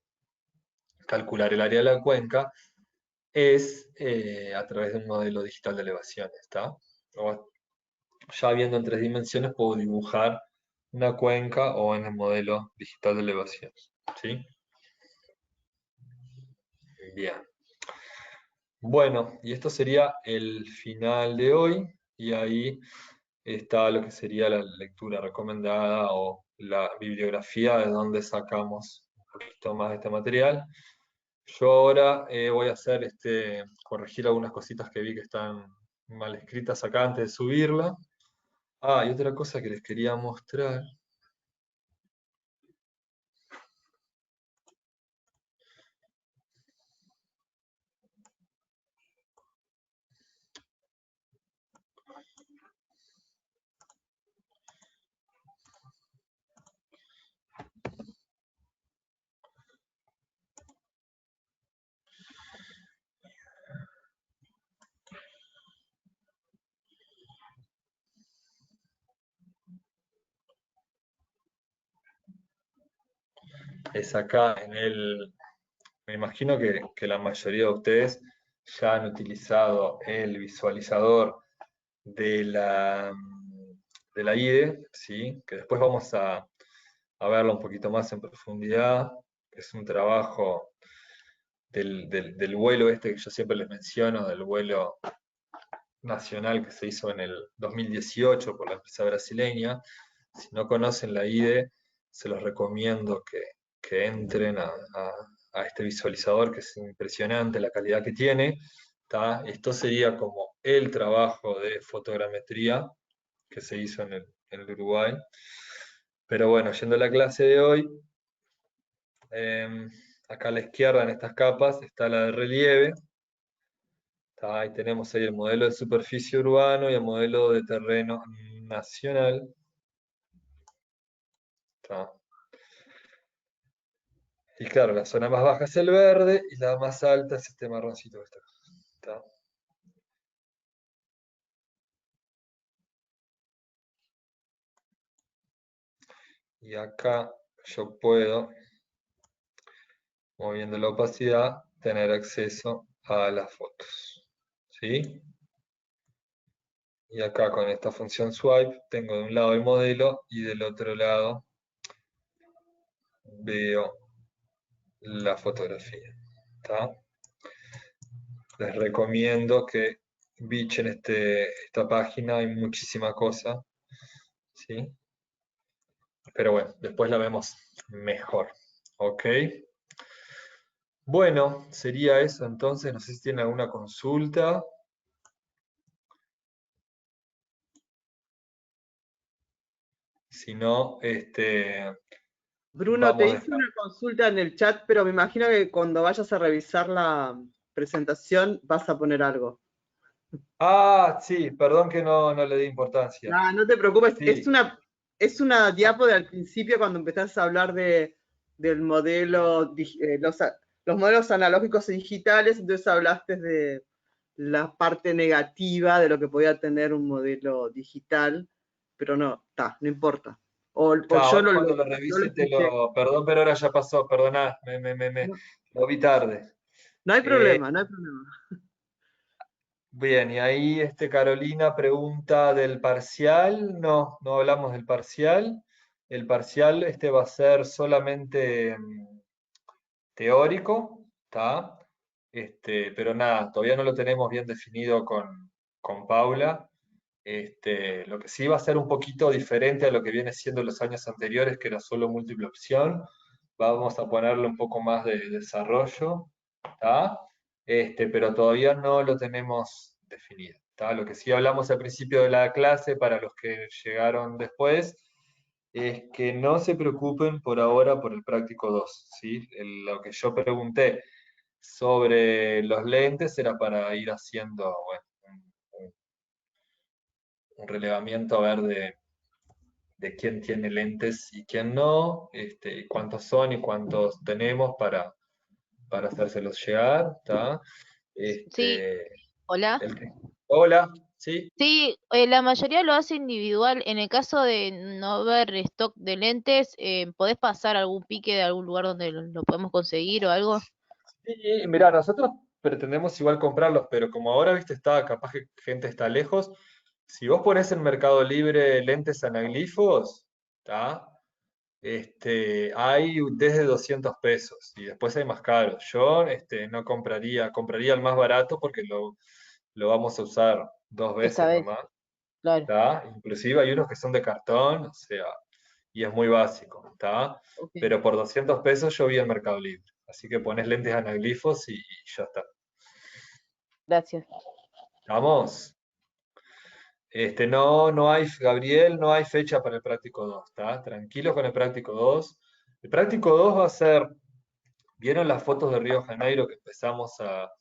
calcular el área de la cuenca es a través de un modelo digital de elevaciones, ¿está? Ya viendo en 3 dimensiones puedo dibujar una cuenca o en el modelo digital de elevaciones, ¿sí? Bien. Bueno, y esto sería el final de hoy, y ahí está lo que sería la lectura recomendada o la bibliografía de donde sacamos un poquito más de este material. Yo ahora voy a hacer corregir algunas cositas que vi que están mal escritas acá antes de subirla. Ah, y otra cosa que les quería mostrar. Es acá me imagino que la mayoría de ustedes ya han utilizado el visualizador de la IDE, ¿sí? Que después vamos a verlo un poquito más en profundidad. Es un trabajo del vuelo que yo siempre les menciono, del vuelo nacional que se hizo en el 2018 por la empresa brasileña. Si no conocen la IDE, se los recomiendo que entren a este visualizador, que es impresionante la calidad que tiene. ¿Tá? Esto sería como el trabajo de fotogrametría que se hizo en el Uruguay. Pero bueno, yendo a la clase de hoy, acá a la izquierda en estas capas está la de relieve. Ahí tenemos ahí el modelo de superficie urbano y el modelo de terreno nacional. ¿Tá? Y claro, la zona más baja es el verde y la más alta es este marroncito que está acá. ¿Tá? Y acá yo puedo, moviendo la opacidad, tener acceso a las fotos. ¿Sí? Y acá con esta función swipe tengo de un lado el modelo y del otro lado veo la fotografía. ¿Tá? Les recomiendo que bichen esta página, hay muchísima cosa. ¿Sí? Pero bueno, después la vemos mejor. ¿Ok? Bueno, sería eso entonces. No sé si tienen alguna consulta. Si no, Bruno, te vamos hice dejando. una consulta en el chat, pero me imagino que cuando vayas a revisar la presentación vas a poner algo. Ah, sí, perdón que no le di importancia. Ah, no te preocupes, Sí. es una diapo de al principio cuando empezás a hablar del modelo, los modelos analógicos y digitales, entonces hablaste de la parte negativa de lo que podía tener un modelo digital, pero no, no importa. O yo Ahora cuando lo no lo revise escuché. Perdón, pero ahora ya pasó, perdoná, No, lo vi tarde. no hay Eh, problema, no hay problema. Bien, y ahí Carolina pregunta del parcial. No hablamos del parcial. El parcial va a ser solamente teórico, ¿está? Pero nada, todavía no lo tenemos bien definido con Paula. Lo que sí va a ser un poquito diferente a lo que viene siendo los años anteriores, que era solo múltiple opción. Vamos a ponerle un poco más de desarrollo, ¿tá? Pero todavía no lo tenemos definido, ¿tá? Lo que sí hablamos al principio de la clase, para los que llegaron después, es que no se preocupen por ahora por el práctico 2, ¿sí? Lo que yo pregunté sobre los lentes era para ir haciendo, bueno, un relevamiento a ver de quién tiene lentes y quién no, y cuántos son y cuántos tenemos para hacérselos llegar, ¿tá? Sí, Este, hola. Hola, ¿sí? Sí, la mayoría lo hace individual. En el caso de no ver stock de lentes, ¿podés pasar algún pique de algún lugar donde lo podemos conseguir o algo? Sí, mirá, nosotros pretendemos igual comprarlos, pero como ahora, viste, capaz que gente está lejos, si vos pones en Mercado Libre lentes anaglifos, ¿tá? Hay desde 200 pesos y después hay más caros. Yo no compraría el más barato porque lo vamos a usar dos Esta veces vez, nomás, claro. ¿tá? Inclusive hay unos que son de cartón, o sea, y es muy básico, ¿tá? Ok, Pero por 200 pesos yo vi en Mercado Libre. Así que pones lentes anaglifos y ya está. gracias. ¿Vamos? No hay, Gabriel, no hay fecha para el práctico 2, ¿está? Tranquilos con el práctico 2. El práctico 2 va a ser, ¿vieron las fotos de Río de Janeiro que empezamos a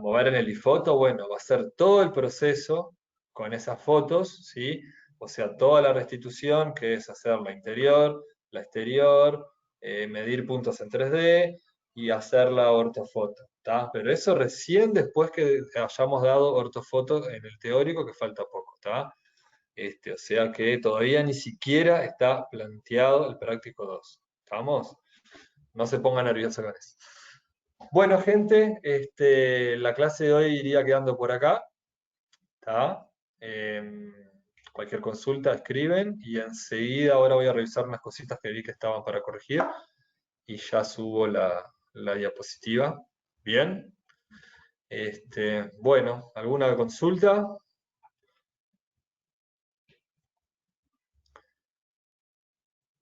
mover en el iFoto? Bueno, va a ser todo el proceso con esas fotos, ¿sí? O sea, toda la restitución, que es hacer la interior, la exterior, medir puntos en 3D y hacer la ortofoto, ¿tá? Pero eso recién después que hayamos dado ortofoto en el teórico, que falta poco, ¿tá? O sea que todavía ni siquiera está planteado el práctico 2. ¿Estamos? No se pongan nerviosos con eso. Bueno, gente, la clase de hoy iría quedando por acá. ¿Tá? Cualquier consulta escriben y enseguida ahora voy a revisar unas cositas que vi que estaban para corregir y ya subo la diapositiva. Bien. Bueno, ¿alguna consulta?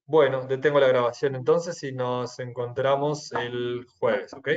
Bueno, detengo la grabación entonces y nos encontramos el jueves, ¿ok?